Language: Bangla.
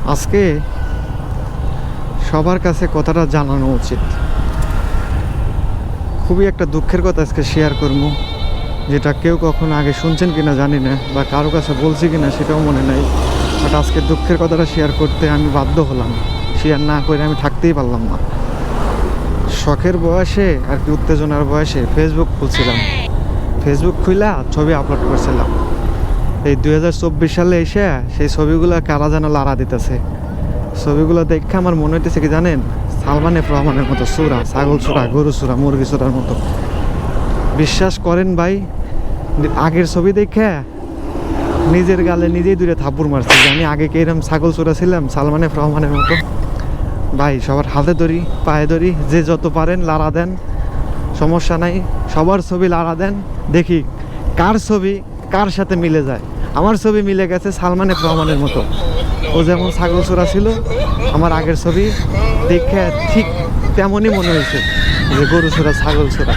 আজকে সবার কাছে কথাটা জানানো উচিত। খুবই একটা দুঃখের কথা আজকে শেয়ার করবো, যেটা কেউ কখনো আগে শুনছেন কিনা জানি না, বা কারো কাছে বলছি কিনা সেটাও মনে নাই। বাট আজকে দুঃখের কথাটা শেয়ার করতে আমি বাধ্য হলাম, শেয়ার না করে আমি থাকতেই পারলাম না। শখের বয়সে আর কি, উত্তেজনার বয়সে ফেসবুক খুলছিলাম। ফেসবুক খুইলা ছবি আপলোড করছিলাম। এই 2024 সালে এসে সেই ছবিগুলো কারা যেন লাড়া দিতেছে। ছবিগুলো দেখে আমার মনে হইতেছে কি জানেন, সালমান এফ রহমানের মতো সুরা, ছাগল সুরা, গরু সুরা, মুরগি সুরার মতো। বিশ্বাস করেন ভাই, আগের ছবি দেখে নিজের গালে নিজেই দূরে থাপ্পড় মারছি যে আমি আগে কি এরকম ছাগল সুরা ছিলাম সালমান এফ রহমানের মতো। ভাই সবার হাতে ধরি, পায়ে ধরি, যে যত পারেন লাড়া দেন, সমস্যা নাই। সবার ছবি লাড়া দেন, দেখি কার ছবি কার সাথে মিলে যায়। আমার ছবি মিলে গেছে সালমান এফ রহমানের মতো। ও যেমন ছাগল চোরা ছিল, আমার আগের ছবি দেখে ঠিক তেমনই মনে হয়েছে যে গরু চোরা, ছাগল চোরা।